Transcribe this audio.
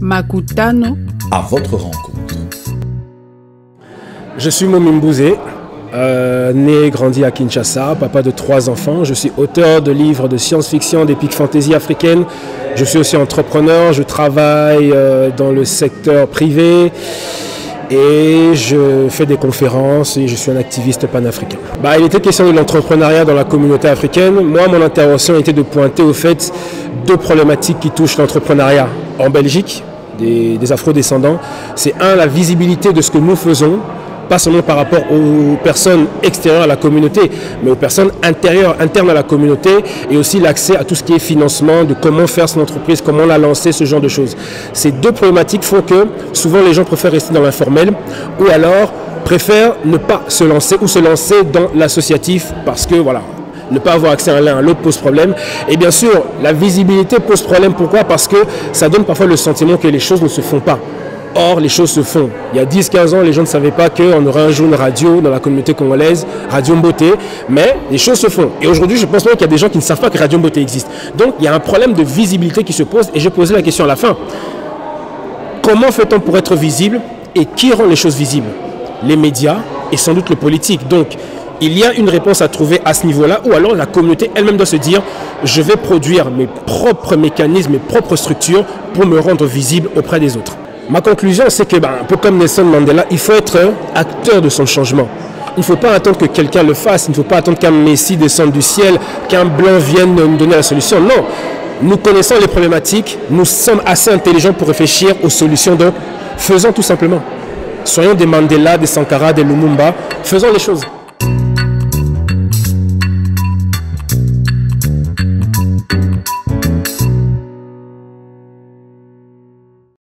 Makutano. À votre rencontre. Je suis Momi Mbouzé, né et grandi à Kinshasa, papa de 3 enfants. Je suis auteur de livres de science-fiction, d'épique fantasy africaine. Je suis aussi entrepreneur, je travaille dans le secteur privé et je fais des conférences et je suis un activiste panafricain. Il était question de l'entrepreneuriat dans la communauté africaine. Moi, mon intervention était de pointer au fait 2 problématiques qui touchent l'entrepreneuriat en Belgique, des afro-descendants. C'est la visibilité de ce que nous faisons, pas seulement par rapport aux personnes extérieures à la communauté, mais aux personnes internes à la communauté, et aussi l'accès à tout ce qui est financement, de comment faire son entreprise, comment la lancer, ce genre de choses. Ces 2 problématiques font que souvent les gens préfèrent rester dans l'informel, ou alors préfèrent ne pas se lancer ou se lancer dans l'associatif parce que voilà, ne pas avoir accès à l'un à l'autre pose problème. Et bien sûr, la visibilité pose problème. Pourquoi? Parce que ça donne parfois le sentiment que les choses ne se font pas. Or, les choses se font. Il y a 10-15 ans, les gens ne savaient pas qu'on aurait un jour une radio dans la communauté congolaise, Radio Mboté, mais les choses se font. Et aujourd'hui, je pense même qu'il y a des gens qui ne savent pas que Radio Mboté existe. Donc, il y a un problème de visibilité qui se pose, et je posais la question à la fin. Comment fait-on pour être visible, et qui rend les choses visibles? Les médias et sans doute le politique. Donc, il y a une réponse à trouver à ce niveau-là, ou alors la communauté elle-même doit se dire « je vais produire mes propres mécanismes, mes propres structures pour me rendre visible auprès des autres ». Ma conclusion, c'est que, un peu comme Nelson Mandela, il faut être acteur de son changement. Il ne faut pas attendre que quelqu'un le fasse, il ne faut pas attendre qu'un messie descende du ciel, qu'un blanc vienne nous donner la solution. Non, nous connaissons les problématiques, nous sommes assez intelligents pour réfléchir aux solutions, donc faisons tout simplement. Soyons des Mandela, des Sankara, des Lumumba, faisons les choses.